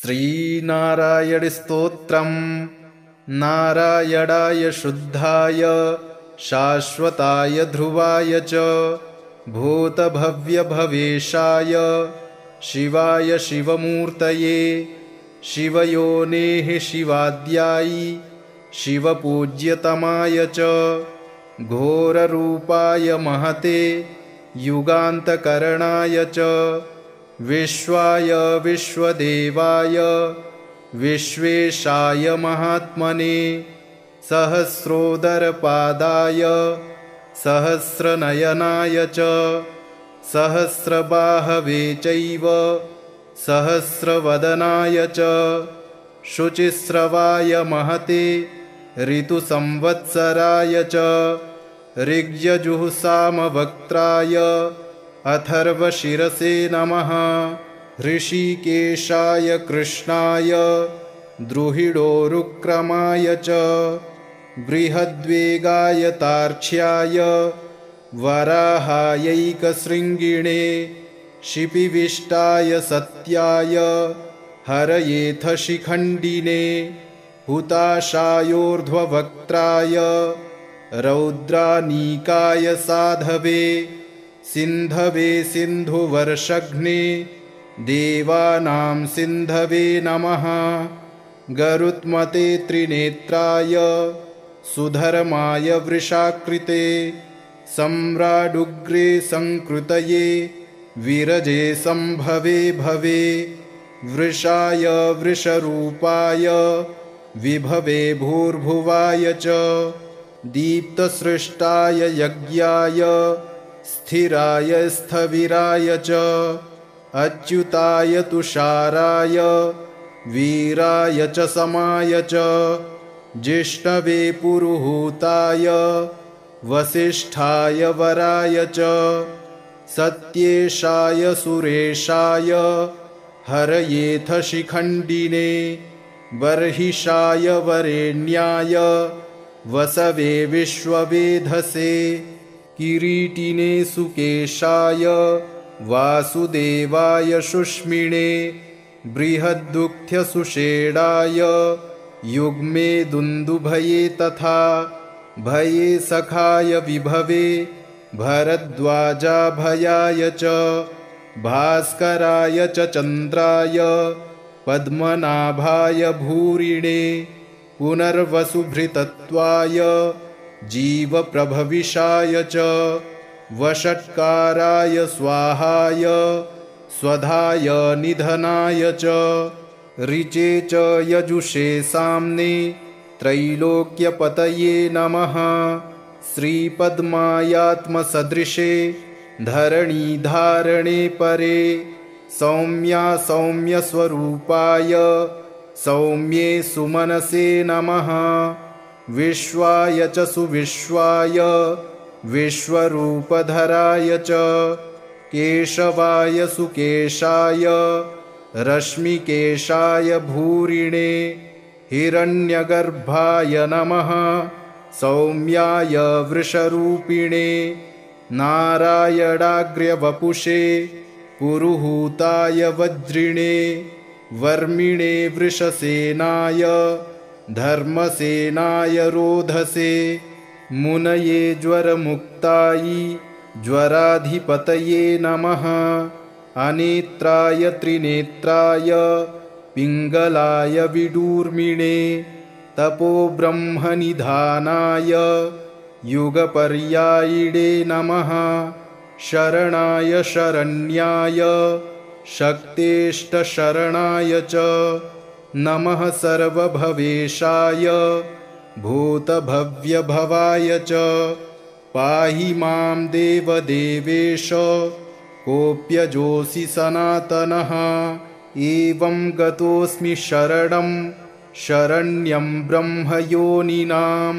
श्रीनारायण स्तोत्रम् नारायणाय शुद्धाय शाश्वताय ध्रुवाय च भूतभव्यभवेशाय शिवाय शिवमूर्तये शिवयोनेः शिवाद्यायी शिवपूज्यतमाय च घोररूपाय महते युगान्तकरणाय च विश्वाय विश्वदेवाय विश्वेशाय महात्मने सहस्रोदरपादाय सहस्रनयनाय च सहस्रबाहवे चैव सहस्रवदनाय च शुचिस्रवाय महते ऋतुसंवत्सराय च ऋग्यजुःसामवक्त्राय अथर्वशिरसे नमः ऋषिकेशाय कृष्णाय द्रुहिडोरुक्रमाय च बृहद्वेगाय तार्क्ष्याय वराहायैकशृङ्गिणे शिपिविष्टाय सत्याय हरयेथ शिखण्डिने हुताशायोर्ध्ववक्त्राय रौद्रानीकाय साधवे सिन्धवे सिन्धुवर्षघ्ने देवानां सिन्धवे नमः गरुत्मते त्रिनेत्राय सुधर्माय वृषाकृते सम्राडुग्रे संकृतये विरजे संभवे भवे वृषाय वृषरूपाय विभवे भूर्भुवाय च दीप्तसृष्टाय यज्ञाय स्थिराय स्थविराय च अच्युताय तुषाराय वीराय च समाय च जिष्णवे पुरुहूताय वसिष्ठाय वराय च सत्येशाय सुरेशाय हरयेथ शिखण्डिने बर्हिषाय वरेण्याय वसवे विश्ववेधसे किरीटिने सुकेशाय वासुदेवाय शुष्मिणे बृहद्दुग्ध्यसुषेणाय युग्मे दुन्दुभये तथा भये सखाय विभवे भरद्वाजाभयाय च भास्कराय च चन्द्राय पद्मनाभाय भूरिणे पुनर्वसुभृतत्वाय जीवप्रभविषाय च वषट्काराय स्वाहाय स्वधाय निधनाय च ऋचे च यजुषे साम्ने त्रैलोक्यपतये नमः श्रीपद्मायात्मसदृशे धरणीधारणे परे सौम्या सौम्यस्वरूपाय सौम्ये सुमनसे नमः विश्वाय च सुविश्वाय विश्वरूपधराय च केशवाय सुकेशाय रश्मिकेशाय भूरिणे हिरण्यगर्भाय नमः सौम्याय वृषरूपिणे नारायणाग्र्यवपुषे पुरुहूताय वज्रिणे वर्मिणे वृषसेनाय धर्मसेनाय रोधसे मुनये ज्वरमुक्तायै ज्वराधिपतये नमः अनेत्राय त्रिनेत्राय पिङ्गलाय विडूर्मिणे तपोब्रह्मनिधानाय युगपर्यायिणे नमः शरणाय शरण्याय शक्तेष्टशरणाय च नमः सर्वभवेशाय भूतभव्यभवाय च पाहि मां देवदेवेश कोऽप्यजोऽसि सनातनः एवं गतोऽस्मि शरणं शरण्यं ब्रह्मयोनिनां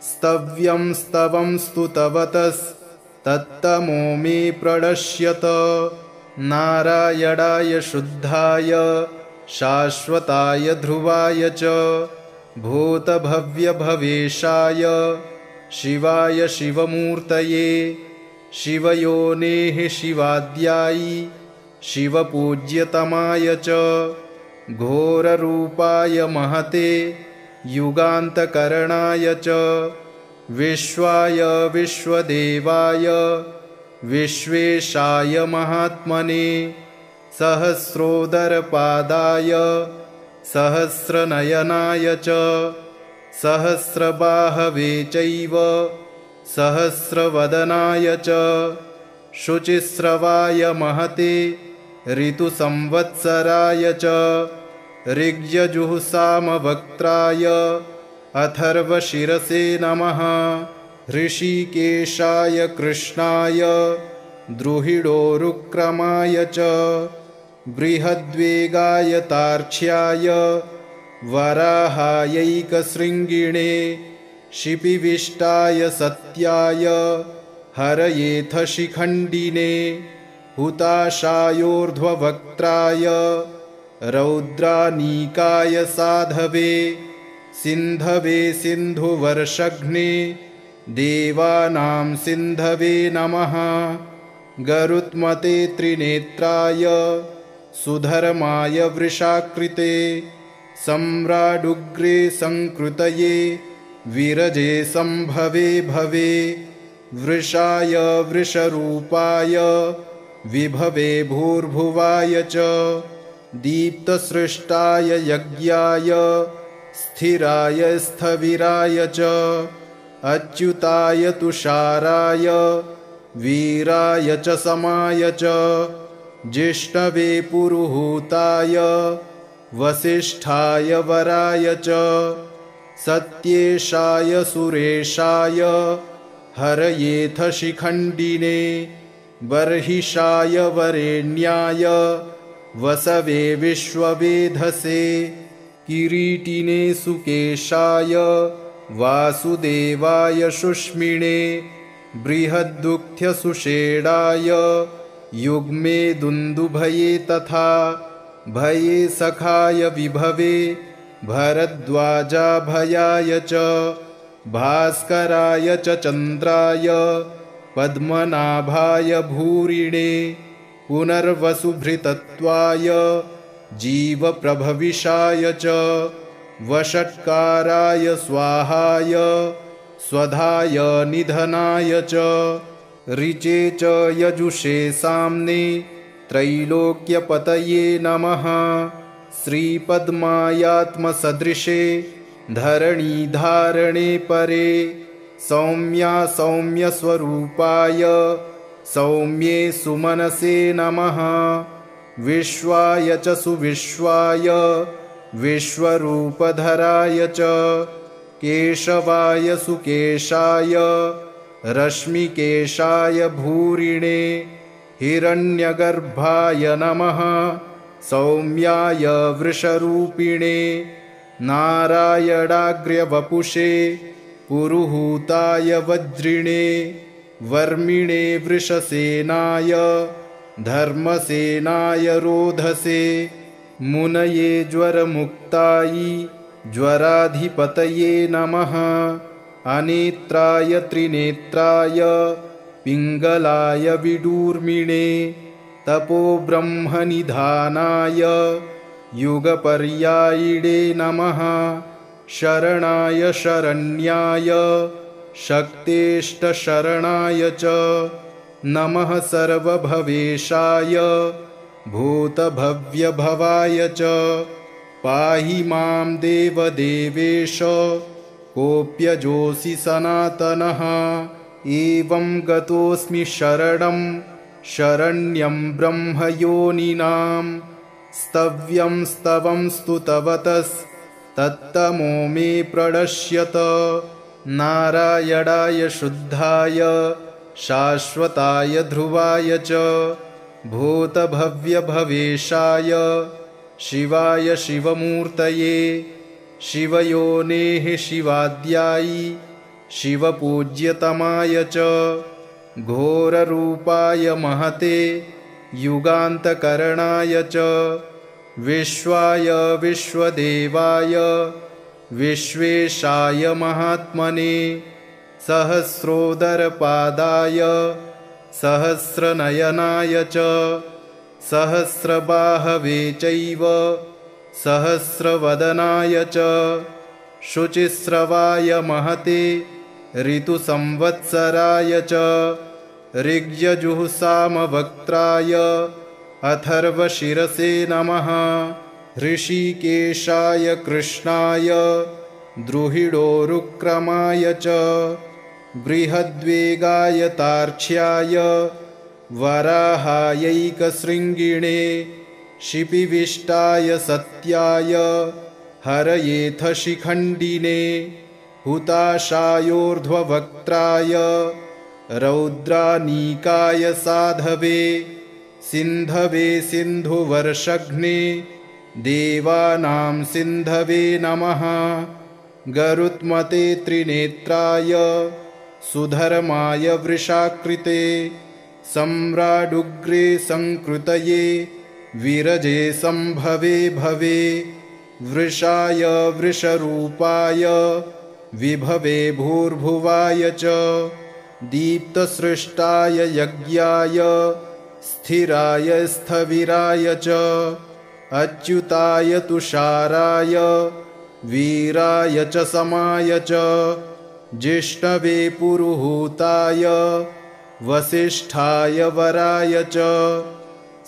स्तव्यं स्तवं स्तुतवतस्तत्तमो मे प्रणश्यत नारायणाय शुद्धाय शाश्वताय ध्रुवाय च भूतभव्यभवेशाय शिवाय शिवमूर्तये शिवयोनेः शिवाद्यायी शिवपूज्यतमाय च घोररूपाय महते युगान्तकरणाय च विश्वाय विश्वदेवाय विश्वेशाय महात्मने सहस्रोदरपादाय सहस्रनयनाय च सहस्रबाहवे चैव सहस्रवदनाय च शुचिस्रवाय महते ऋतुसंवत्सराय च ऋग्यजुःसामवक्त्राय अथर्वशिरसे नमः ऋषिकेशाय कृष्णाय द्रुहिडोरुक्रमाय च बृहद्वेगाय तार्क्ष्याय वराहायैकशृङ्गिणे शिपिविष्टाय सत्याय हरयेथ शिखण्डिने हुताशायोर्ध्ववक्त्राय रौद्रानीकाय साधवे सिन्धवे सिन्धुवर्षघ्ने देवानां सिन्धवे नमः गरुत्मते त्रिनेत्राय सुधर्माय वृषाकृते सम्राडुग्रे संकृतये विरजे संभवे भवे वृषाय वृषरूपाय विभवे भूर्भुवाय च दीप्तसृष्टाय यज्ञाय स्थिराय स्थविराय च अच्युताय तुषाराय वीराय च समाय च जिष्णवे पुरुहूताय वसिष्ठाय वराय च सत्येशाय सुरेशाय हरयेथ शिखण्डिने बर्हिषाय वरेण्याय वसवे विश्ववेधसे किरीटिने सुकेशाय वासुदेवाय शुष्मिणे बृहद्दुग्ध्यसुषेणाय युग्मे दुन्दुभये तथा भये सखाय विभवे भरद्वाजाभयाय च भास्कराय च चन्द्राय पद्मनाभाय भूरिणे पुनर्वसुभृतत्वाय जीवप्रभविषाय च वषट्काराय स्वाहाय स्वधाय निधनाय च ऋचे च यजुषे साम्ने त्रैलोक्यपतये नमः श्रीपद्मायात्मसदृशे धरणीधारणे परे सौम्या सौम्यस्वरूपाय सौम्ये सुमनसे नमः विश्वाय च सुविश्वाय विश्वरूपधराय च केशवाय सुकेशाय रश्मिकेशाय भूरिणे हिरण्यगर्भाय नमः सौम्याय वृषरूपिणे नारायणाग्र्यवपुषे पुरुहूताय वज्रिणे वर्मिणे वृषसेनाय धर्मसेनाय रोधसे मुनये ज्वरमुक्तायै ज्वराधिपतये नमः अनेत्राय त्रिनेत्राय पिङ्गलाय विडूर्मिणे तपोब्रह्मनिधानाय युगपर्यायिणे नमः शरणाय शरण्याय शक्तेष्टशरणाय च नमः सर्वभवेशाय भूतभव्यभवाय च पाहि मां देवदेवेश कोऽप्यजोऽसि सनातनः एवं गतोऽस्मि शरणं शरण्यं ब्रह्मयोनिनां स्तव्यं स्तवं स्तुतवतस्तत्तमो मे प्रणश्यत नारायणाय शुद्धाय शाश्वताय ध्रुवाय च भूतभव्यभवेशाय शिवाय शिवमूर्तये शिवयोनेः शिवाद्यायी शिवपूज्यतमाय च घोररूपाय महते युगान्तकरणाय च विश्वाय विश्वदेवाय विश्वेशाय महात्मने सहस्रोदरपादाय सहस्रनयनाय च सहस्रबाहवे चैव सहस्रवदनाय च शुचिस्रवाय महते ऋतुसंवत्सराय च ऋग्यजुःसामवक्त्राय अथर्वशिरसे नमः। ऋषिकेशाय कृष्णाय द्रुहिडोरुक्रमाय च बृहद्वेगाय तार्क्ष्याय वराहायैकशृङ्गिणे शिपिविष्टाय सत्याय हरयेथ शिखण्डिने हुताशायोर्ध्ववक्त्राय रौद्रानीकाय साधवे सिन्धवे सिन्धुवर्षघ्ने देवानां सिन्धवे नमः। गरुत्मते त्रिनेत्राय सुधर्माय वृषाकृते सम्राडुग्रे संकृतये विरजे संभवे भवे वृषाय वृषरूपाय विभवे भूर्भुवाय च दीप्तसृष्टाय यज्ञाय स्थिराय स्थविराय च अच्युताय तुषाराय वीराय च समाय च जिष्णवे पुरुहूताय वसिष्ठाय वराय च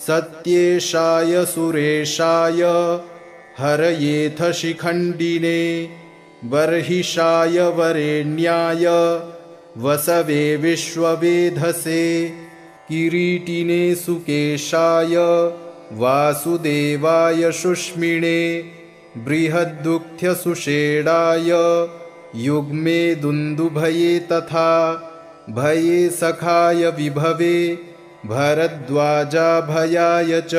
सत्येशाय सुरेशाय हरयेथ शिखण्डिने बर्हिषाय वरेण्याय वसवे विश्ववेधसे किरीटिने सुकेशाय वासुदेवाय शुष्मिणे बृहद्दुग्ध्यसुषेणाय युग्मे दुन्दुभये तथा भये सखाय विभवे भरद्वाजाभयाय च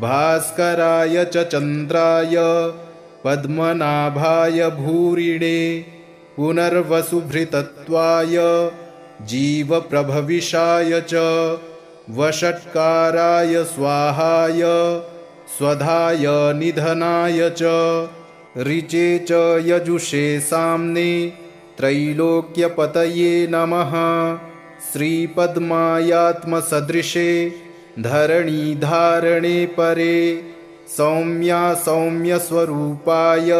भास्कराय च चन्द्राय पद्मनाभाय भूरिणे पुनर्वसुभृतत्वाय जीवप्रभविषाय च वषट्काराय स्वाहाय स्वधाय निधनाय च ऋचे च यजुषे साम्ने त्रैलोक्यपतये नमः। श्रीपद्मायात्मसदृशे धरणीधारणे परे सौम्या सौम्यस्वरूपाय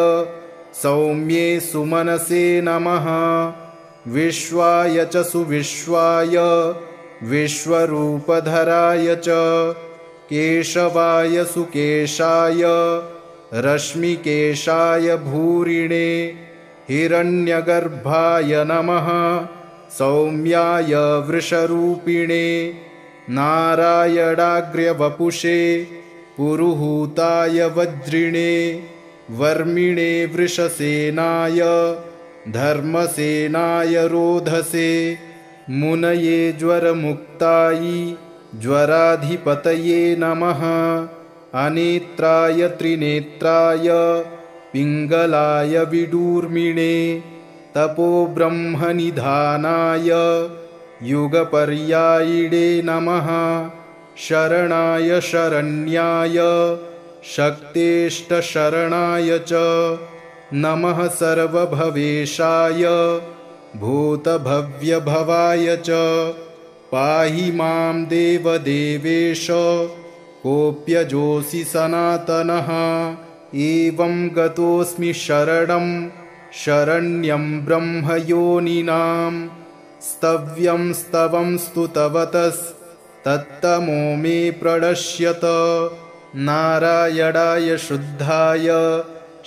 सौम्ये सुमनसे नमः। विश्वाय च सुविश्वाय विश्वरूपधराय च केशवाय सुकेशाय रश्मिकेशाय भूरिणे हिरण्यगर्भाय नमः। सौम्याय वृषरूपिणे नारायणाग्र्यवपुषे पुरुहूताय वज्रिणे वर्मिणे वृषसेनाय धर्मसेनाय रोधसे मुनये ज्वरमुक्तायै ज्वराधिपतये नमः। अनेत्राय त्रिनेत्राय पिङ्गलाय विडूर्मिणे तपोब्रह्मनिधानाय युगपर्यायिणे नमः। शरणाय शरण्याय शक्तेष्टशरणाय च नमः। सर्वभवेशाय भूतभव्यभवाय च पाहि मां देवदेवेश कोऽप्यजोऽसि सनातनः। एवं गतोऽस्मि शरणं शरण्यं ब्रह्मयोनिनां स्तव्यं स्तवं स्तुतवतस्तत्तमो मे प्रणश्यत। नारायणाय शुद्धाय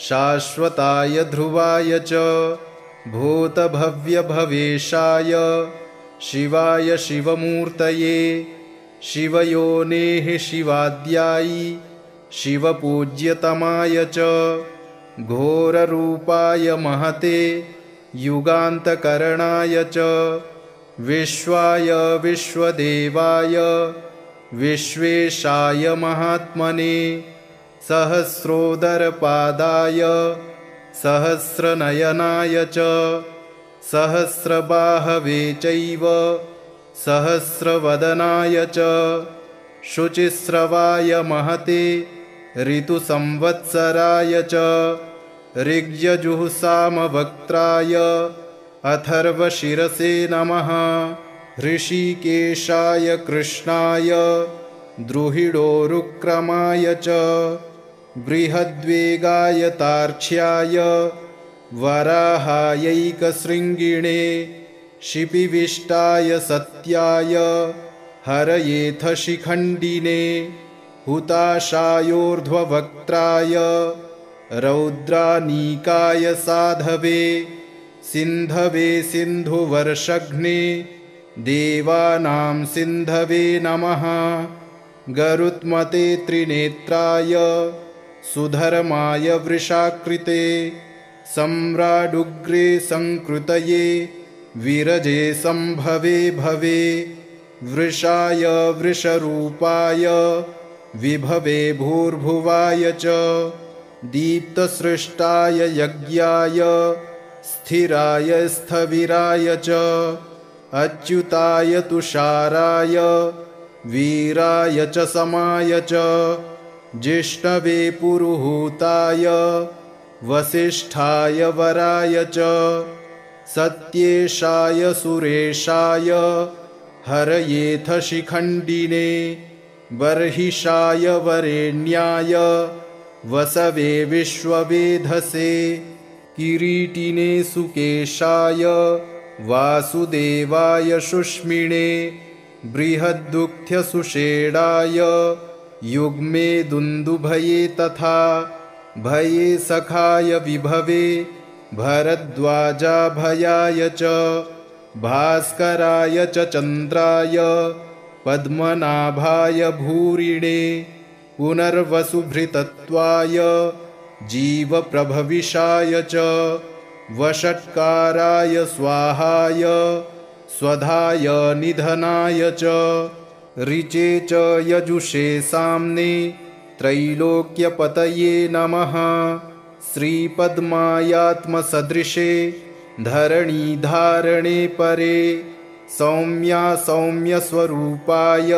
शाश्वताय ध्रुवाय च भूतभव्यभवेशाय शिवाय शिवमूर्तये शिवयोनेः शिवाद्यायि शिवपूज्यतमाय च घोररूपाय महते युगान्तकरणाय च विश्वाय विश्वदेवाय विश्वेशाय महात्मने सहस्रोदरपादाय सहस्रनयनाय च सहस्रबाहवे चैव सहस्रवदनाय च शुचिस्रवाय महते ऋतुसंवत्सराय च ऋग्यजुःसामवक्त्राय अथर्वशिरसे नमः। ऋषिकेशाय कृष्णाय द्रुहिडोरुक्रमाय च बृहद्वेगाय तार्क्ष्याय वराहायैकशृङ्गिणे शिपिविष्टाय सत्याय हरयेथ शिखण्डिने हुताशायोर्ध्ववक्त्राय रौद्रानीकाय साधवे सिन्धवे सिन्धुवर्षघ्ने देवानां सिन्धवे नमः गरुत्मते त्रिनेत्राय सुधर्माय वृषाकृते सम्राडुग्रे संकृतये विरजे संभवे भवे वृषाय वृषरूपाय विभवे भूर्भुवाय च दीप्तसृष्टाय यज्ञाय स्थिराय स्थविराय च अच्युताय तुषाराय वीराय च समाय च जिष्णवे पुरुहूताय वसिष्ठाय वराय च सत्येशाय सुरेशाय हरयेथ शिखण्डिने बर्हिषाय वरेण्याय वसवे विश्ववेधसे किरीटिने सुकेशाय वासुदेवाय शुष्मिणे बृहद्दुःख्यसुषेणाय युग्मे दुन्दुभये तथा भये सखाय विभवे भरद्वाजाभयाय च भास्कराय च चन्द्राय पद्मनाभाय भूरिणे पुनर्वसुभृतत्वाय जीवप्रभविषाय च वषट्काराय स्वाहाय स्वधाय निधनाय च ऋचे च यजुषे साम्ने त्रैलोक्यपतये नमः श्रीपद्मायात्मसदृशे धरणीधारणे परे सौम्या सौम्यस्वरूपाय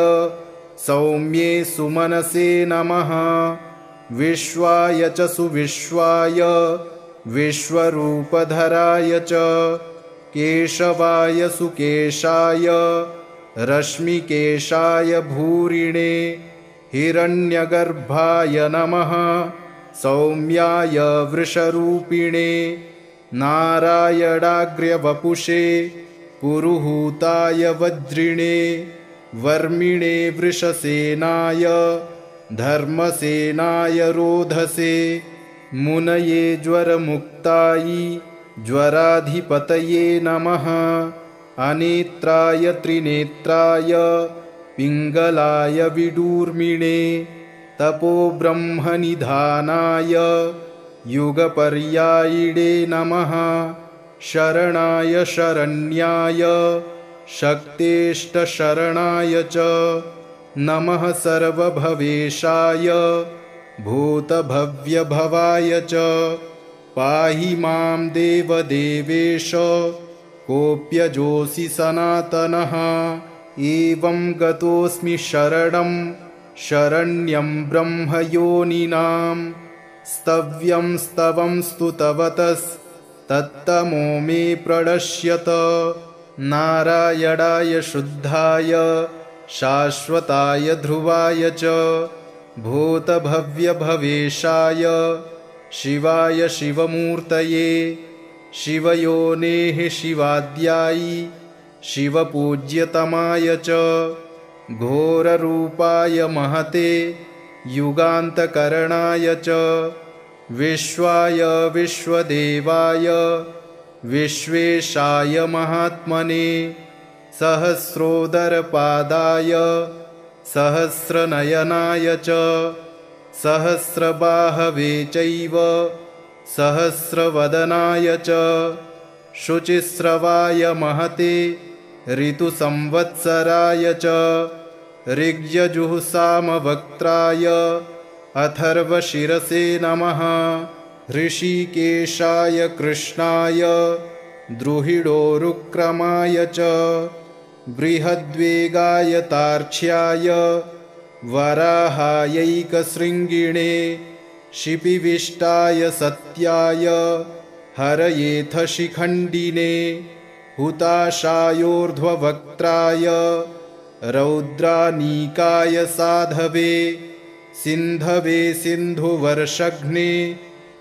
सौम्ये सुमनसे नमः विश्वाय च सुविश्वाय विश्वरूपधराय च केशवाय सुकेशाय रश्मिकेशाय भूरिणे हिरण्यगर्भाय नमः सौम्याय वृषरूपिणे नारायणाग्र्यवपुषे पुरुहूताय वज्रिणे वर्मिणे वृषसेनाय धर्मसेनाय रोधसे मुनये ज्वरमुक्तायै ज्वराधिपतये नमः अनेत्राय त्रिनेत्राय पिङ्गलाय विडूर्मिणे तपोब्रह्मनिधानाय युगपर्यायिणे नमः शरणाय शरण्याय शक्तेष्टशरणाय च नमः सर्वभवेशाय भूतभव्यभवाय च पाहि मां देवदेवेश कोऽप्यजोऽसि सनातनः एवं गतोऽस्मि शरणं शरण्यं ब्रह्मयोनिनां स्तव्यं स्तवं स्तुतवतस्तत्तमो मे प्रणश्यत नारायणाय शुद्धाय शाश्वताय ध्रुवाय च भूतभव्यभवेशाय शिवाय शिवमूर्तये शिवयोनेः शिवाद्यायि शिवपूज्यतमाय च घोररूपाय महते युगान्तकरणाय च विश्वाय विश्वदेवाय विश्वेशाय महात्मने सहस्रोदरपादाय सहस्रनयनाय च सहस्रबाहवे चैव सहस्रवदनाय च शुचिस्रवाय महते ऋतुसंवत्सराय च ऋग्यजुःसामवक्त्राय अथर्वशिरसे नमः ऋषिकेशाय कृष्णाय द्रुहिडोरुक्रमाय च बृहद्वेगाय तार्क्ष्याय वराहायैकशृङ्गिणे शिपिविष्टाय सत्याय हरयेथ शिखण्डिने हुताशायोर्ध्ववक्त्राय रौद्रानीकाय साधवे सिन्धवे सिन्धुवर्षघ्ने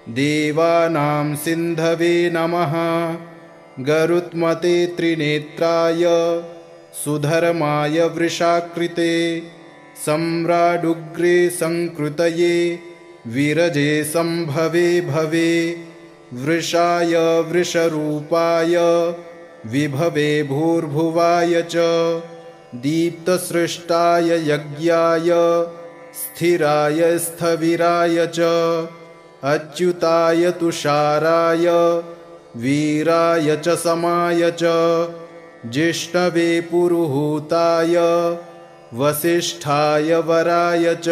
देवानां सिन्धवे नमः। गरुत्मते त्रिनेत्राय सुधर्माय वृषाकृते सम्राडुग्रे संकृतये विरजे संभवे भवे। वृषाय वृषरूपाय विभवे भूर्भुवाय च दीप्तसृष्टाय यज्ञाय स्थिराय स्थविराय च अच्युताय तुषाराय वीराय च समाय च जिष्णवे पुरुहूताय वसिष्ठाय वराय च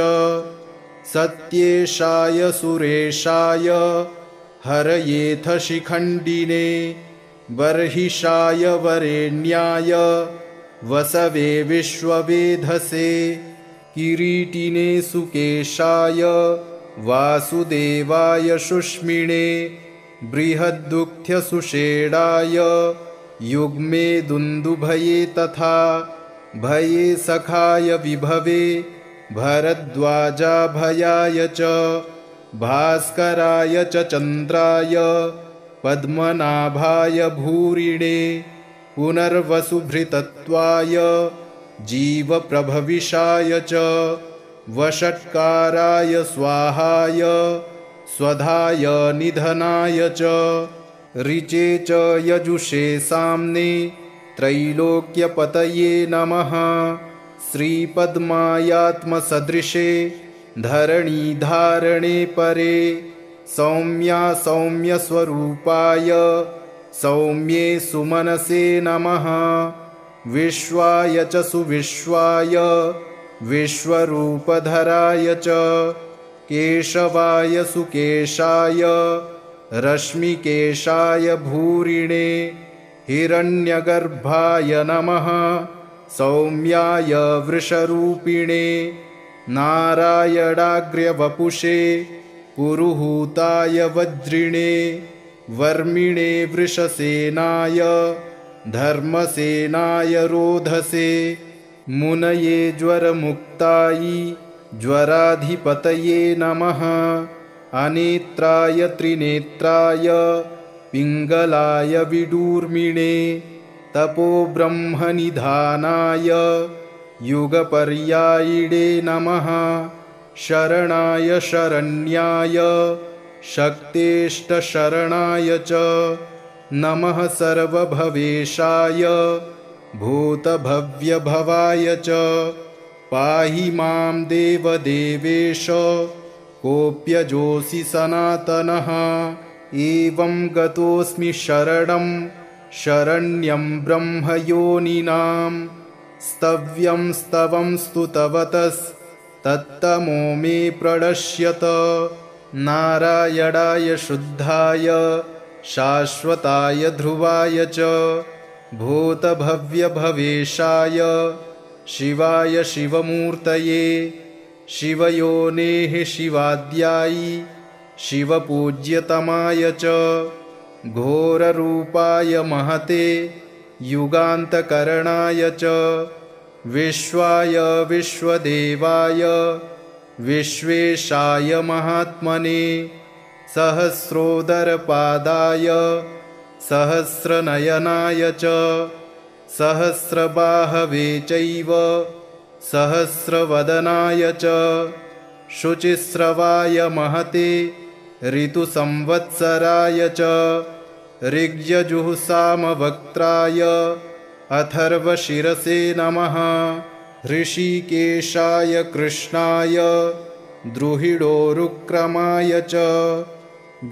सत्येशाय सुरेशाय हरयेथ शिखण्डिने बर्हिषाय वरेण्याय वसवे विश्ववेधसे किरीटिने सुकेशाय वासुदेवाय शुष्मिणे बृहद्दुःख्यसुषेणाय युग्मे दुन्दुभये तथा भये सखाय विभवे भरद्वाजाभयाय च भास्कराय च चन्द्राय पद्मनाभाय भूरिणे पुनर्वसुभृतत्वाय जीवप्रभविषाय च वषट्काराय स्वाहाय स्वधाय निधनाय च ऋचे च यजुषे साम्ने त्रैलोक्यपतये नमः। श्रीपद्मायात्मसदृशे धरणीधारणे परे सौम्या सौम्यस्वरूपाय सौम्ये सुमनसे नमः। विश्वाय च सुविश्वाय विश्वरूपधराय च केशवाय सुकेशाय रश्मिकेशाय भूरिणे हिरण्यगर्भाय नमः। सौम्याय वृषरूपिणे नारायणाग्र्यवपुषे पुरुहूताय वज्रिणे वर्मिणे वृषसेनाय धर्मसेनाय रोधसे मुनये ज्वरमुक्तायै ज्वराधिपतये नमः। अनेत्राय त्रिनेत्राय पिङ्गलाय विडूर्मिणे तपोब्रह्मनिधानाय युगपर्यायिणे नमः। शरणाय शरण्याय शक्तेष्टशरणाय च नमः। सर्वभवेशाय भूतभव्यभवाय च पाहि मां देवदेवेश कोऽप्यजोऽसि सनातनः। एवं गतोऽस्मि शरणं शरण्यं ब्रह्मयोनिनां स्तव्यं स्तवं स्तुतवतस्तत्तमो मे प्रणश्यत। नारायणाय शुद्धाय शाश्वताय ध्रुवाय च भूतभव्यभवेशाय शिवाय शिवमूर्तये शिवयोनेः शिवाद्यायि शिवपूज्यतमाय च घोररूपाय महते युगान्तकरणाय च विश्वाय विश्वदेवाय विश्वेशाय महात्मने सहस्रोदरपादाय सहस्रनयनाय च सहस्रबाहवे चैव सहस्रवदनाय च शुचिस्रवाय महते ऋतुसंवत्सराय च ऋग्यजुःसामवक्त्राय अथर्वशिरसे नमः। ऋषिकेशाय कृष्णाय द्रुहिडोरुक्रमाय च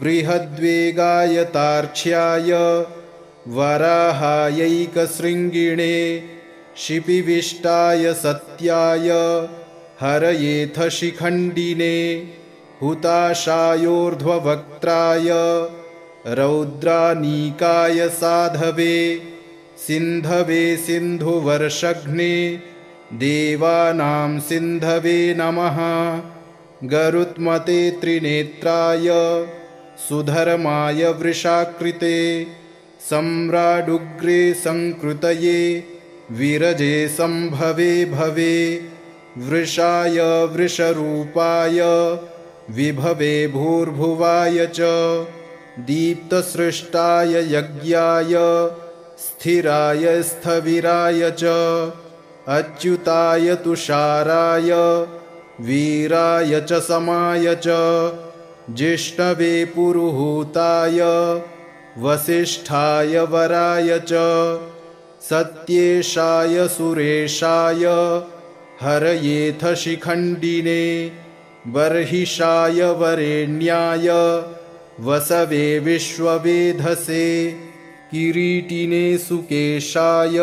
बृहद्वेगाय तार्क्ष्याय वराहायैकशृङ्गिणे शिपिविष्टाय सत्याय हरयेथ शिखण्डिने हुताशायोर्ध्ववक्त्राय रौद्रानीकाय साधवे सिन्धवे सिन्धुवर्षघ्ने देवानां सिन्धवे नमः। गरुत्मते त्रिनेत्राय सुधर्माय वृषाकृते सम्राडुग्रे संकृतये विरजे संभवे भवे वृषाय वृषरूपाय विभवे भूर्भुवाय च दीप्तसृष्टाय यज्ञाय स्थिराय स्थविराय च अच्युताय तुषाराय वीराय च समाय च जिष्णवे पुरुहूताय वसिष्ठाय वराय च सत्येशाय सुरेशाय हरयेथ शिखण्डिने बर्हिषाय वरेण्याय वसवे विश्ववेधसे किरीटिने सुकेशाय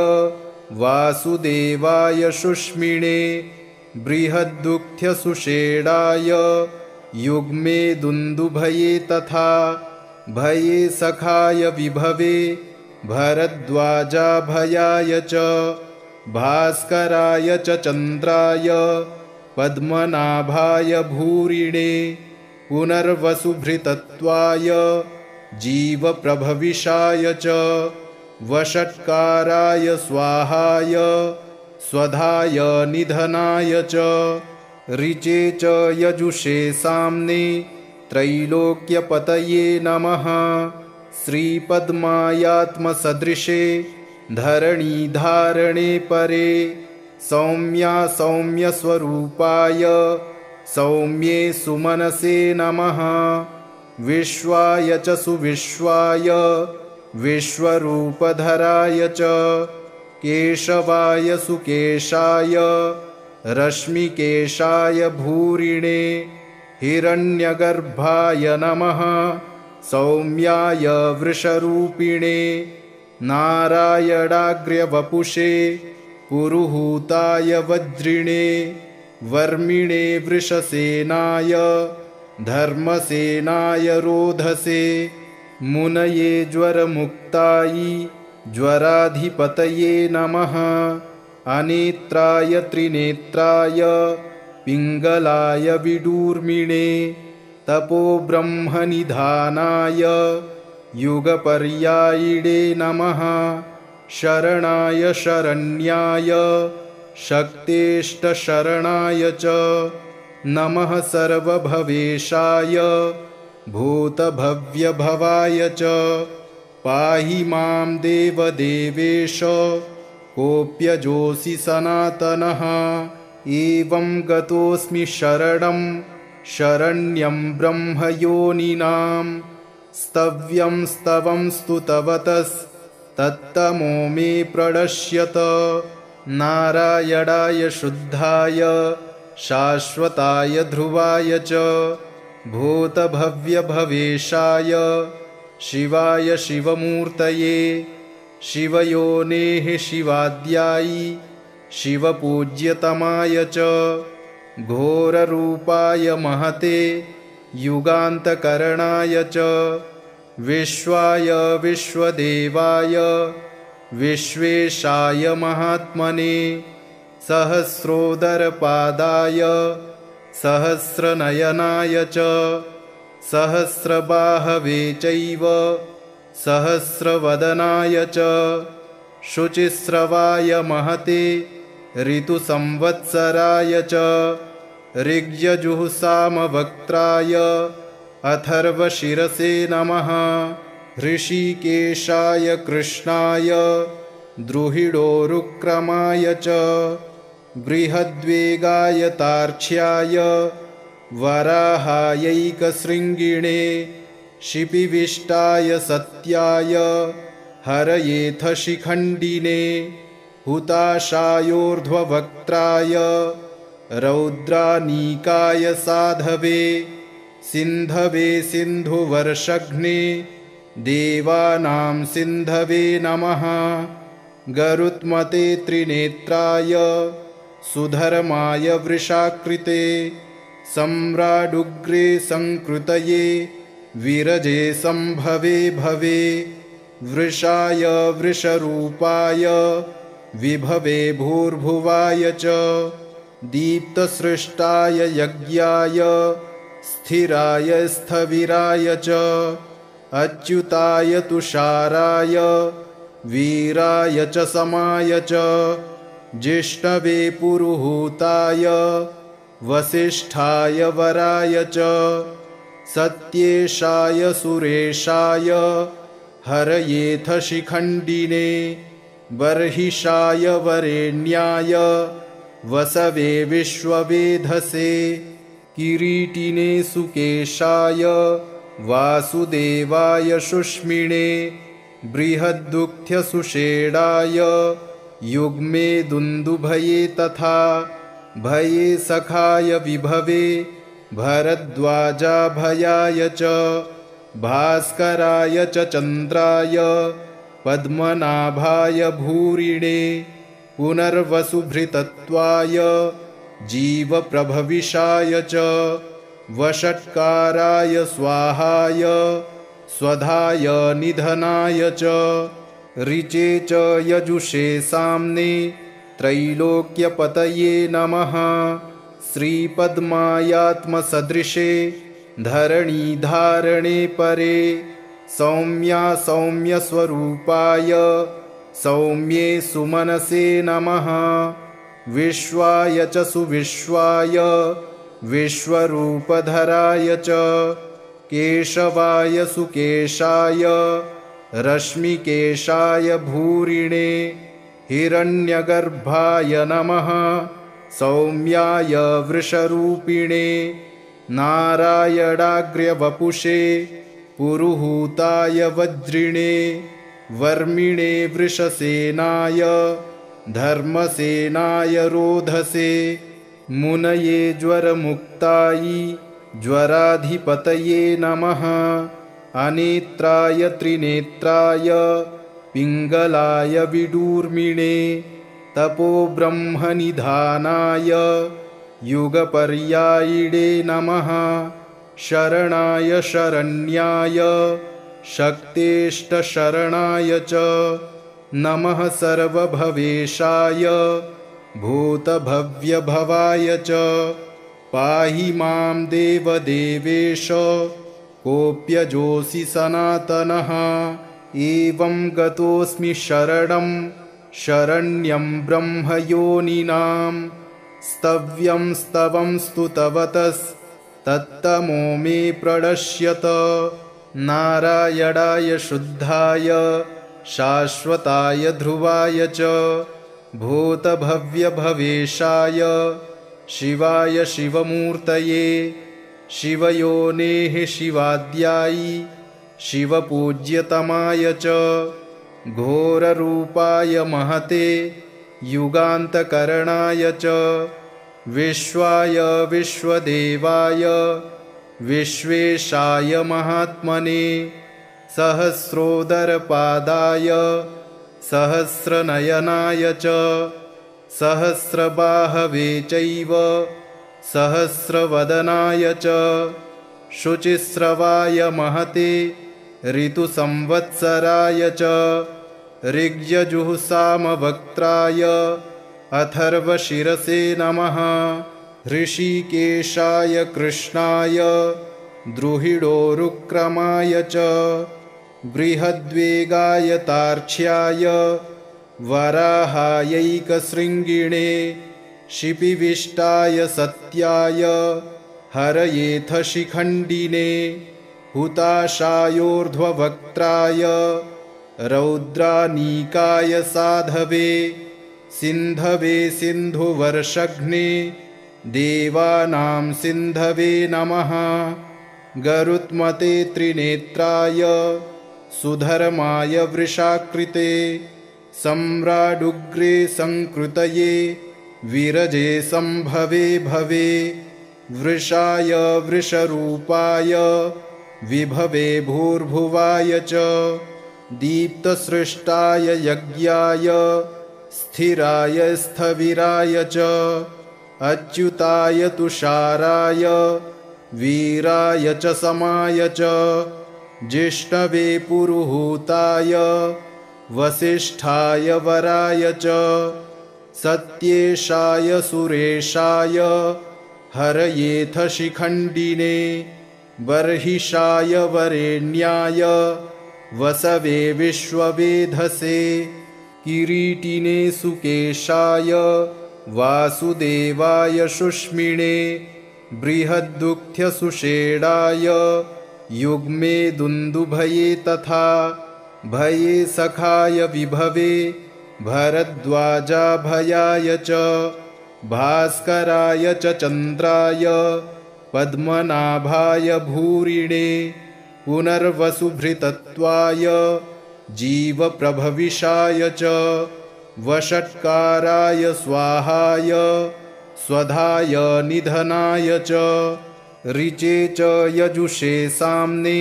वासुदेवाय शुष्मिणे बृहद्दुःख्यसुषेणाय युग्मे दुन्दुभये तथा भये सखाय विभवे भरद्वाजाभयाय च भास्कराय च चन्द्राय पद्मनाभाय भूरिणे पुनर्वसुभृतत्वाय जीवप्रभविषाय च वषट्काराय स्वाहाय स्वधाय निधनाय च ऋचे च यजुषे साम्ने त्रैलोक्यपतये नमः श्रीपद्मायात्मसदृशे धरणीधारणे परे सौम्या सौम्यस्वरूपाय सौम्ये सुमनसे नमः विश्वाय च सुविश्वाय विश्वरूपधराय च केशवाय सुकेशाय रश्मिकेशाय भूरिणे हिरण्यगर्भाय नमः सौम्याय वृषरूपिणे नारायणाग्र्यवपुषे पुरुहूताय वज्रिणे वर्मिणे वृषसेनाय धर्मसेनाय रोधसे मुनये ज्वरमुक्तायै ज्वराधिपतये नमः अनेत्राय त्रिनेत्राय पिङ्गलाय विडूर्मिणे तपोब्रह्मनिधानाय युगपर्यायिणे नमः शरणाय शरण्याय शक्तेष्टशरणाय च नमः सर्वभवेशाय भूतभव्यभवाय च पाहि मां देवदेवेश कोऽप्यजोऽसि सनातनः एवं गतोऽस्मि शरणं शरण्यं ब्रह्मयोनिनां स्तव्यं स्तवं स्तुतवतस्तत्तमो मे प्रणश्यत नारायणाय शुद्धाय शाश्वताय ध्रुवाय च भूतभव्यभवेशाय शिवाय शिवमूर्तये शिवयोनेः शिवाद्यायि शिवपूज्यतमाय च घोररूपाय महते युगान्तकरणाय च विश्वाय विश्वदेवाय विश्वेशाय महात्मने सहस्रोदरपादाय सहस्रनयनाय च सहस्रबाहवे चैव सहस्रवदनाय च शुचिस्रवाय महते ऋतुसंवत्सराय च ऋग्यजुःसामवक्त्राय अथर्वशिरसे नमः ऋषिकेशाय कृष्णाय द्रुहिडोरुक्रमाय च बृहद्वेगाय तार्क्ष्याय वराहायैकशृङ्गिणे शिपिविष्टाय सत्याय हरयेथ शिखण्डिने हुताशायोर्ध्ववक्त्राय रौद्रानीकाय साधवे सिन्धवे सिन्धुवर्षघ्ने देवानां सिन्धवे नमः गरुत्मते त्रिनेत्राय सुधर्माय वृषाकृते सम्राडुग्रे संकृतये विरजे संभवे भवे वृषाय वृषरूपाय विभवे भूर्भुवाय च दीप्तसृष्टाय यज्ञाय स्थिराय स्थविराय च अच्युताय तुषाराय वीराय च समाय च जिष्णवे पुरुहूताय वसिष्ठाय वराय च सत्येशाय सुरेशाय हरयेथ शिखण्डिने बर्हिषाय वरेण्याय वसवे विश्ववेधसे किरीटिने सुकेशाय वासुदेवाय शुष्मिणे बृहद्दुःख्यसुषेणाय युग्मे दुन्दुभये तथा भये सखाय विभवे भरद्वाजाभयाय च भास्कराय च चन्द्राय पद्मनाभाय भूरिणे पुनर्वसुभृतत्वाय जीवप्रभविषाय च वषट्काराय स्वाहाय स्वधाय निधनाय च ऋचे च यजुषे साम्ने त्रैलोक्यपतये नमः श्रीपद्मायात्मसदृशे धरणीधारणे परे सौम्या सौम्यस्वरूपाय सौम्ये सुमनसे नमः विश्वाय च सुविश्वाय विश्वरूपधराय च केशवाय सुकेशाय रश्मिकेशाय भूरिणे हिरण्यगर्भाय नमः सौम्याय वृषरूपिणे नारायणाग्र्यवपुषे पुरुहूताय वज्रिणे वर्मिणे वृषसेनाय धर्मसेनाय रोधसे मुनये ज्वरमुक्तायै ज्वराधिपतये नमः अनेत्राय त्रिनेत्राय पिङ्गलाय विडूर्मिणे तपोब्रह्मनिधानाय युगपर्यायिणे नमः शरणाय शरण्याय शक्तेष्टशरणाय च नमः सर्वभवेशाय भूतभव्यभवाय च पाहि मां देवदेवेश कोऽप्यजोऽसि सनातनः एवं गतोऽस्मि शरणं शरण्यं ब्रह्मयोनिनां स्तव्यं स्तवं स्तुतवतस्तत्तमो मे प्रणश्यत नारायणाय शुद्धाय शाश्वताय ध्रुवाय च भूतभव्यभवेशाय शिवाय शिवमूर्तये शिवयोनेः शिवाद्यायि शिवपूज्यतमाय च घोररूपाय महते युगान्तकरणाय च विश्वाय विश्वदेवाय विश्वेशाय महात्मने सहस्रोदरपादाय सहस्रनयनाय च सहस्रबाहवे चैव सहस्रवदनाय च शुचिस्रवाय महते ऋतुसंवत्सराय च ऋग्यजुःसामवक्त्राय अथर्वशिरसे नमः ऋषिकेशाय कृष्णाय द्रुहिडोरुक्रमाय च बृहद्वेगाय तार्क्ष्याय वराहायैकशृङ्गिणे शिपिविष्टाय सत्याय हरयेथ शिखण्डिने हुताशायोर्ध्ववक्त्राय रौद्रानीकाय साधवे सिन्धवे सिन्धुवर्षघ्ने देवानां सिन्धवे नमः गरुत्मते त्रिनेत्राय सुधर्माय वृषाकृते सम्राडुग्रे संकृतये विरजे संभवे भवे वृषाय वृषरूपाय विभवे भूर्भुवाय च दीप्तसृष्टाय यज्ञाय स्थिराय स्थविराय च अच्युताय तुषाराय वीराय च समाय च जिष्णवे पुरुहूताय वसिष्ठाय वराय च सत्येशाय सुरेशाय हरयेथ शिखण्डिने बर्हिषाय वरेण्याय वसवे विश्ववेधसे किरीटिने सुकेशाय वासुदेवाय शुष्मिणे बृहद्दुःख्यसुषेणाय युग्मे दुन्दुभये तथा भये सखाय विभवे भरद्वाजाभयाय च भास्कराय च चन्द्राय पद्मनाभाय भूरिणे पुनर्वसुभृतत्वाय जीवप्रभविषाय च वषट्काराय स्वाहाय स्वधाय निधनाय च ऋचे च यजुषे साम्ने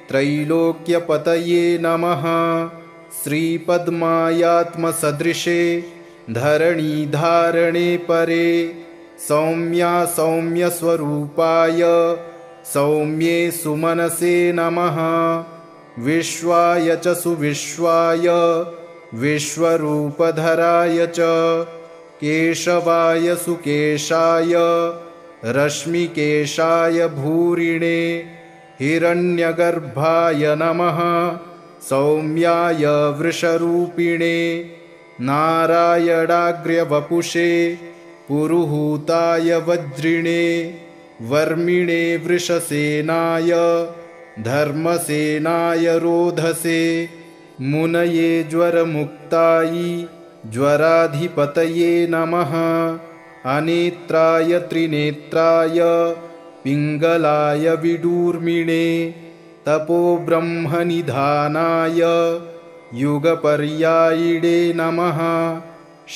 त्रैलोक्यपतये नमः श्रीपद्मायात्मसदृशे धरणीधारणे परे सौम्या सौम्यस्वरूपाय सौम्ये सुमनसे नमः विश्वाय च सुविश्वाय विश्वरूपधराय च केशवाय सुकेशाय रश्मिकेशाय भूरिणे हिरण्यगर्भाय नमः सौम्याय वृषरूपिणे नारायणाग्र्यवपुषे पुरुहूताय वज्रिणे वर्मिणे वृषसेनाय धर्मसेनाय रोधसे मुनये ज्वरमुक्तायै ज्वराधिपतये नमः अनेत्राय त्रिनेत्राय पिङ्गलाय विडूर्मिणे तपोब्रह्मनिधानाय युगपर्यायिणे नमः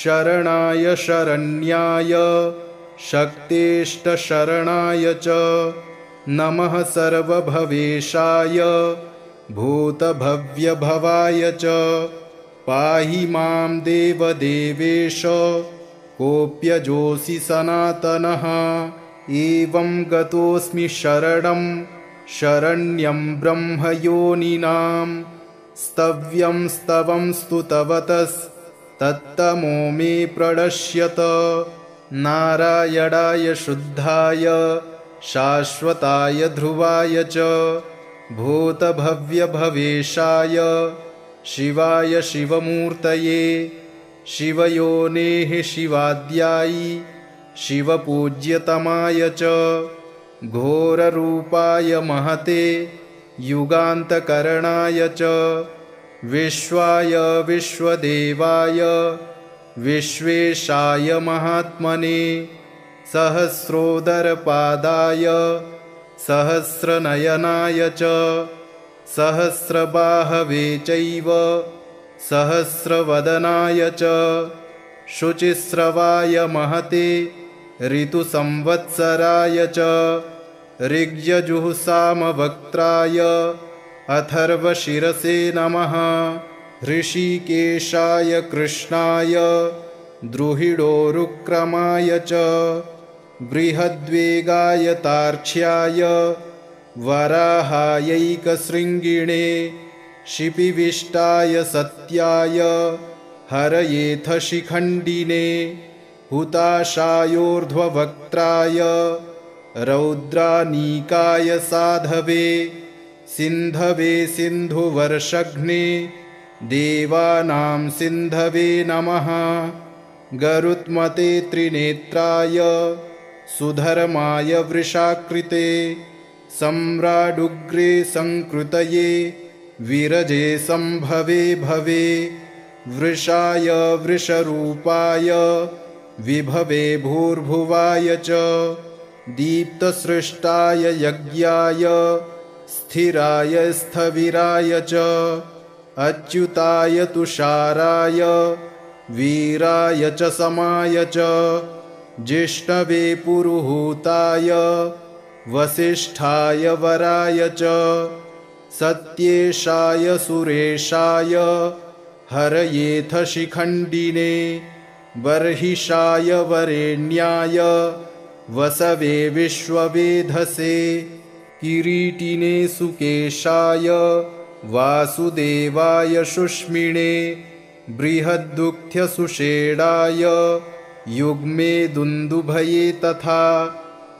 शरणाय शरण्याय शक्तेष्टशरणाय च नमः सर्वभवेशाय भूतभव्यभवाय च पाहि मां देवदेवेश कोऽप्यजोऽसि सनातनः एवं गतोऽस्मि शरणं शरण्यं ब्रह्मयोनिनां स्तव्यं स्तवं स्तुतवतस्तत्तमो मे प्रणश्यत नारायणाय शुद्धाय शाश्वताय ध्रुवाय च भूतभव्यभवेशाय शिवाय शिवमूर्तये शिवयोनेः शिवाद्यायि शिवपूज्यतमाय च घोररूपाय महते युगान्तकरणाय च विश्वाय विश्वदेवाय विश्वेशाय महात्मने सहस्रोदरपादाय सहस्रनयनाय च सहस्रबाहवे चैव सहस्रवदनाय च शुचिस्रवाय महते ऋतुसंवत्सराय च ऋग्यजुःसामवक्त्राय अथर्वशिरसे नमः ऋषिकेशाय कृष्णाय द्रुहिडोरुक्रमाय च बृहद्वेगाय तार्क्ष्याय वराहायैकशृङ्गिणे शिपिविष्टाय सत्याय हरयेथ शिखण्डिने हुताशायोर्ध्ववक्त्राय रौद्रानीकाय साधवे सिन्धवे सिन्धुवर्षघ्ने देवानां सिन्धवे नमः गरुत्मते त्रिनेत्राय सुधर्माय वृषाकृते सम्राडुग्रे संकृतये विरजे संभवे भवे वृषाय वृषरूपाय विभवे भूर्भुवाय च दीप्तसृष्टाय यज्ञाय स्थिराय स्थविराय च अच्युताय तुषाराय वीराय च समाय च जिष्णवे पुरुहूताय वसिष्ठाय वराय च सत्येशाय सुरेशाय हरयेथ शिखण्डिने बर्हिषाय वरेण्याय वसवे विश्ववेधसे किरीटिने सुकेशाय वासुदेवाय शुष्मिणे बृहद्दुःख्यसुषेणाय युग्मे दुन्दुभये तथा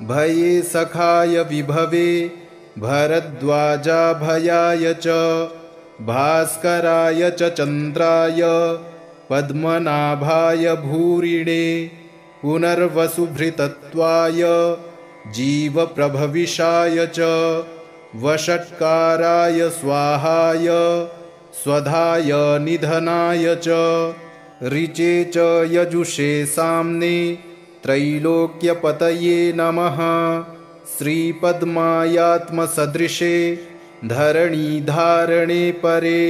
भये सखाय विभवे भरद्वाजाभयाय च भास्कराय च चन्द्राय पद्मनाभाय भूरिणे पुनर्वसुभृतत्वाय जीवप्रभविषाय च वषट्काराय स्वाहाय स्वधाय निधनाय च ऋचे च यजुषे साम्ने त्रैलोक्यपतये नमः। श्रीपद्मायात्मसदृशे धरणीधारणे परे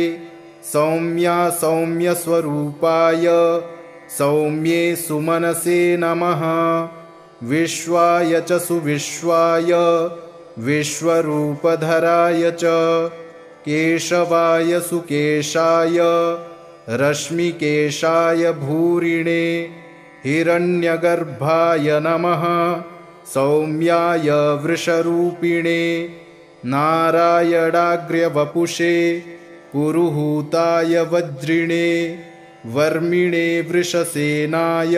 सौम्या सौम्यस्वरूपाय सौम्ये सुमनसे नमः। विश्वाय च सुविश्वाय विश्वरूपधराय च केशवाय सुकेशाय रश्मिकेशाय भूरिणे हिरण्यगर्भाय नमः। सौम्याय वृषरूपिणे नारायणाग्र्यवपुषे पुरुहूताय वज्रिणे वर्मिणे वृषसेनाय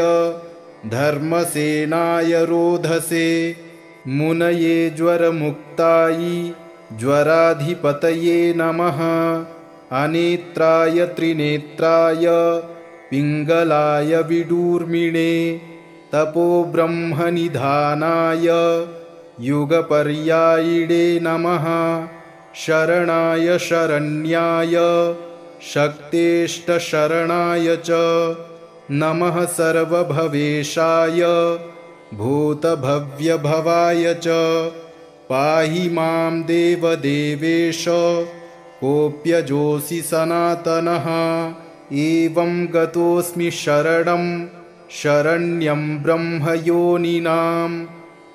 धर्मसेनाय रोधसे मुनये ज्वरमुक्तायै ज्वराधिपतये नमः। अनेत्राय त्रिनेत्राय पिङ्गलाय विडूर्मिणे तपोब्रह्मनिधानाय युगपर्यायिणे नमः। शरणाय शरण्याय शक्तेष्टशरणाय च नमः। सर्वभवेशाय भूतभव्यभवाय च पाहि मां देवदेवेश कोऽप्यजोऽसि सनातनः। एवं गतोऽस्मि शरणं शरण्यं ब्रह्मयोनिनां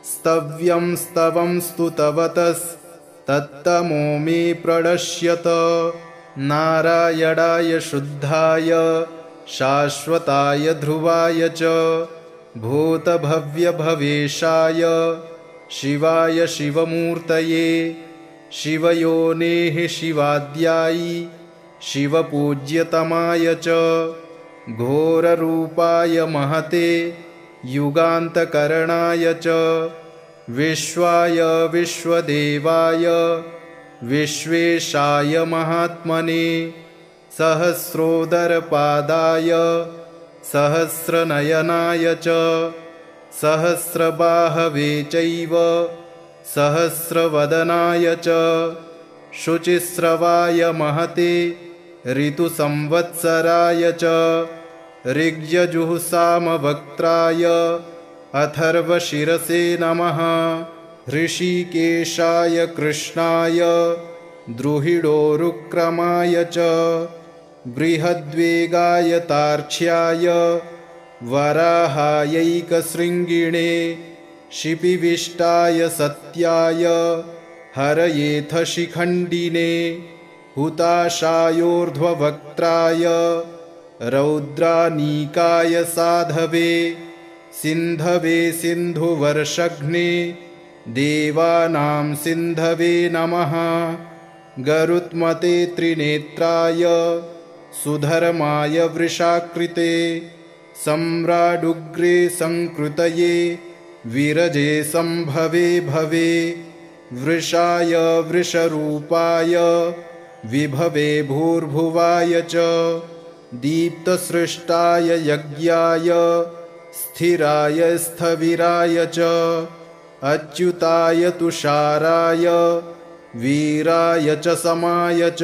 स्तव्यं स्तवं स्तुतवतस्तत्तमो मे प्रणश्यत। नारायणाय शुद्धाय शाश्वताय ध्रुवाय च भूतभव्यभवेशाय शिवाय शिवमूर्तये शिवयोनेः शिवाद्यायि शिवपूज्यतमाय च घोररूपाय महते युगान्तकरणाय च विश्वाय विश्वदेवाय विश्वेशाय महात्मने सहस्रोदरपादाय सहस्रनयनाय च सहस्रबाहवे चैव सहस्रवदनाय च शुचिस्रवाय महते ऋतुसंवत्सराय च ऋग्यजुःसामवक्त्राय अथर्वशिरसे नमः। ऋषिकेशाय कृष्णाय द्रुहिडोरुक्रमाय च बृहद्वेगाय तार्क्ष्याय वराहायैकशृङ्गिणे शिपिविष्टाय सत्याय हरयेथ शिखण्डिने हुताशायोर्ध्ववक्त्राय रौद्रानीकाय साधवे सिन्धवे सिन्धुवर्षघ्ने देवानां सिन्धवे नमः। गरुत्मते त्रिनेत्राय सुधर्माय वृषाकृते सम्राडुग्रे संकृतये विरजे संभवे भवे वृषाय वृषरूपाय विभवे भूर्भुवाय च दीप्तसृष्टाय यज्ञाय स्थिराय स्थविराय च अच्युताय तुषाराय वीराय च समाय च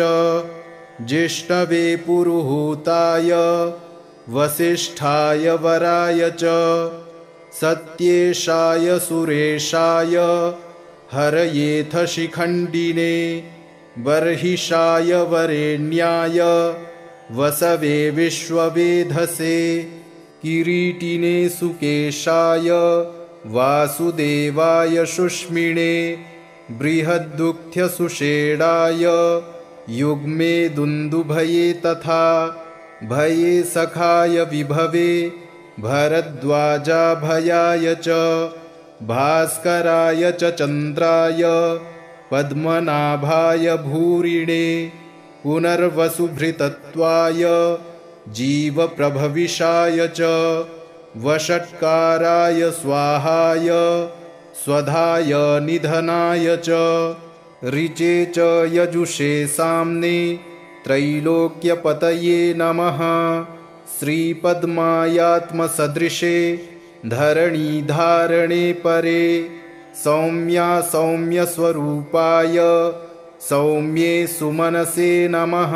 जिष्णवे पुरुहूताय वसिष्ठाय वराय च सत्येशाय सुरेशाय हरयेथ शिखण्डिने बर्हिषाय वरेण्याय वसवे विश्ववेधसे किरीटिने सुकेशाय वासुदेवाय शुष्मिणे बृहद्दुःख्यसुषेणाय युग्मे दुन्दुभये तथा भये सखाय विभवे भरद्वाजाभयाय च भास्कराय च चन्द्राय पद्मनाभाय भूरिणे पुनर्वसुभृतत्वाय जीवप्रभविषाय च वषट्काराय स्वाहाय स्वधाय निधनाय च ऋचे च यजुषे साम्ने त्रैलोक्यपतये नमः। श्रीपद्मायात्मसदृशे धरणीधारणे परे सौम्या सौम्यस्वरूपाय सौम्ये सुमनसे नमः।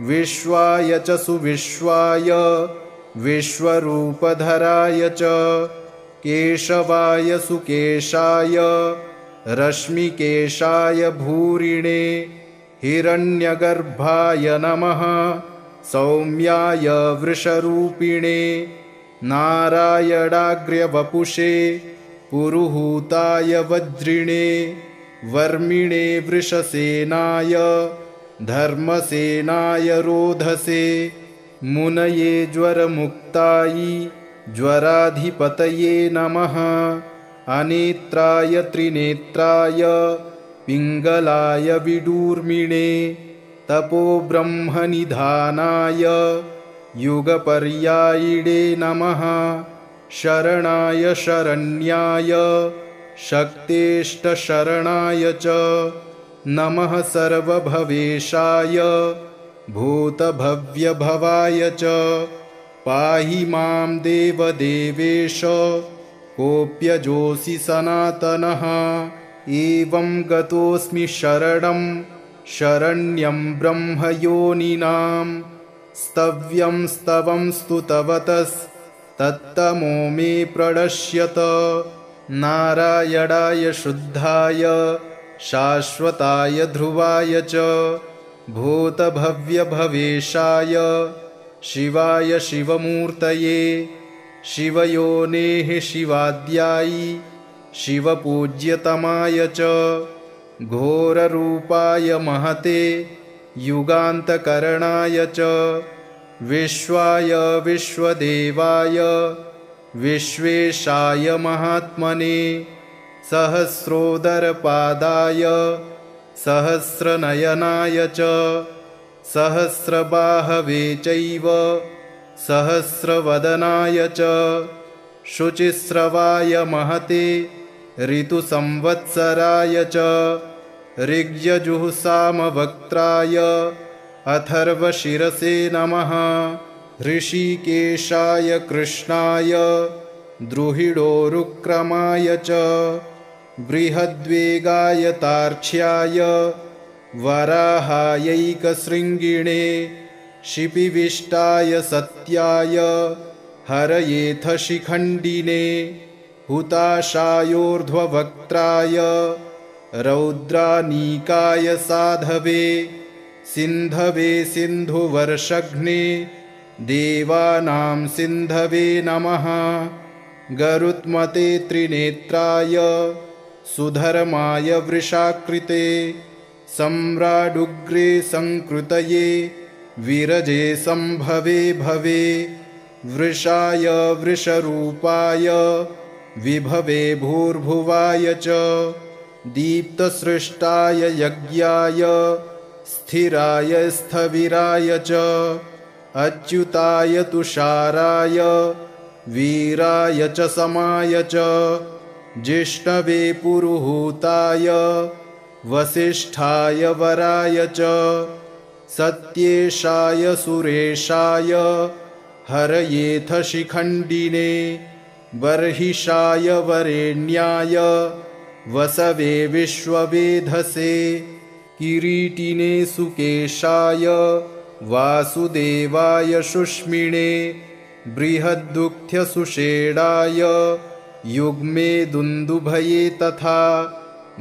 विश्वाय च सुविश्वाय विश्वरूपधराय च केशवाय सुकेशाय रश्मिकेशाय भूरिणे हिरण्यगर्भाय नमः। सौम्याय वृषरूपिणे नारायणाग्र्यवपुषे पुरुहूताय वज्रिणे वर्मिणे वृषसेनाय धर्मसेनाय रोधसे मुनये ज्वरमुक्तायै ज्वराधिपतये नमः। अनेत्राय त्रिनेत्राय पिङ्गलाय विडूर्मिणे तपोब्रह्मनिधानाय युगपर्यायिणे नमः। शरणाय शरण्याय शक्तेष्टशरणाय च नमः। सर्वभवेशाय भूतभव्यभवाय च पाहि मां देवदेवेश कोऽप्यजोऽसि सनातनः। एवं गतोऽस्मि शरणं शरण्यं ब्रह्मयोनिनां स्तव्यं स्तवं स्तुतवतस्तत्तमो मे प्रणश्यत। नारायणाय शुद्धाय शाश्वताय ध्रुवाय च भूतभव्यभवेशाय शिवाय शिवमूर्तये शिवयोनेः शिवाद्यायि शिवपूज्यतमाय च घोररूपाय महते युगान्तकरणाय च विश्वाय विश्वदेवाय विश्वेशाय महात्मने सहस्रोदरपादाय सहस्रनयनाय च सहस्रबाहवे चैव सहस्रवदनाय च शुचिस्रवाय महते ऋतुसंवत्सराय च ऋग्यजुःसामवक्त्राय अथर्वशिरसे नमः। ऋषिकेशाय कृष्णाय द्रुहिडोरुक्रमाय च बृहद्वेगाय तार्क्ष्याय वराहायैकशृङ्गिणे शिपिविष्टाय सत्याय हरयेथ शिखण्डिने हुताशायोर्ध्ववक्त्राय रौद्रानीकाय साधवे सिन्धवे सिन्धुवर्षघ्ने देवानां सिन्धवे नमः। गरुत्मते त्रिनेत्राय सुधर्माय वृषाकृते सम्राडुग्रे संकृतये विरजे संभवे भवे वृषाय वृषरूपाय विभवे भूर्भुवाय च दीप्तसृष्टाय यज्ञाय स्थिराय स्थविराय च अच्युताय तुषाराय वीराय च समाय च जिष्णवे पुरुहूताय वसिष्ठाय वराय च सत्येशाय सुरेशाय हरयेथ शिखण्डिने बर्हिषाय वरेण्याय वसवे विश्ववेधसे किरीटिने सुकेशाय वासुदेवाय शुष्मिणे बृहद्दुःख्यसुषेणाय युग्मे दुन्दुभये तथा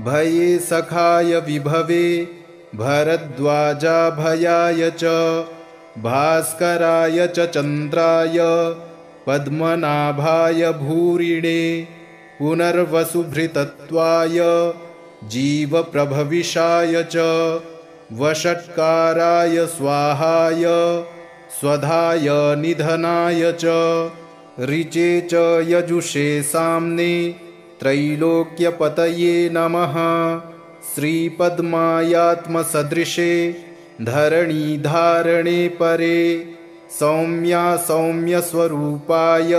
भये सखाय विभवे भरद्वाजाभयाय च भास्कराय च चन्द्राय पद्मनाभाय भूरिणे पुनर्वसुभृतत्वाय जीवप्रभविषाय च वषट्काराय स्वाहाय स्वधाय निधनाय च ऋचे च यजुषे साम्ने त्रैलोक्यपतये नमः। श्रीपद्मायात्मसदृशे धरणीधारणे परे सौम्या सौम्यस्वरूपाय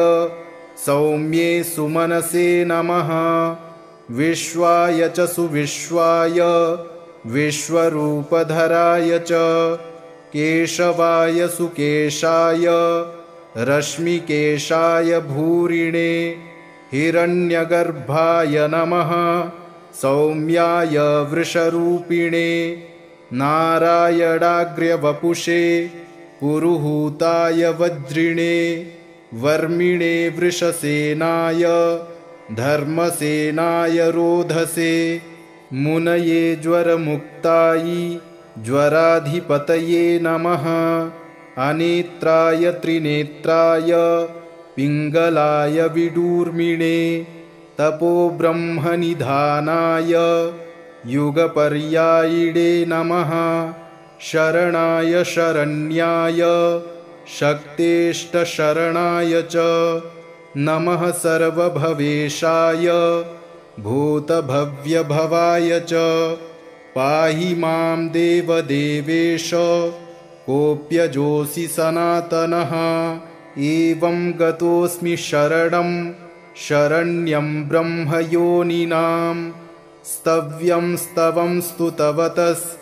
सौम्ये सुमनसे नमः। विश्वाय च सुविश्वाय विश्वरूपधराय च केशवाय सुकेशाय रश्मिकेशाय भूरिणे हिरण्यगर्भाय नमः सौम्याय वृषरूपिणे नारायणाग्र्यवपुषे पुरुहूताय वज्रिणे वर्मिणे वृषसेनाय धर्मसेनाय रोधसे मुनये ज्वरमुक्तायै ज्वराधिपतये नमः अनेत्राय त्रिनेत्राय पिङ्गलाय विडूर्मिणे तपोब्रह्मनिधानाय युगपर्यायिणे नमः शरणाय शरण्याय शक्तेष्टशरणाय च नमः सर्वभवेशाय भूतभव्यभवाय च पाहि मां देवदेवेश कोऽप्यजोऽसि सनातनः एवं गतोऽस्मि शरणं शरण्यं ब्रह्मयोनिनां स्तव्यं स्तवं स्तुतवतस्तत्तमो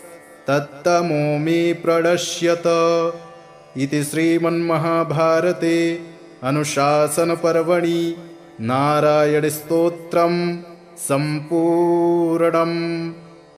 मे प्रणश्यत इति श्रीमन्महाभारते अनुशासनपर्वणि नारायणस्तोत्रं सम्पूर्णम्।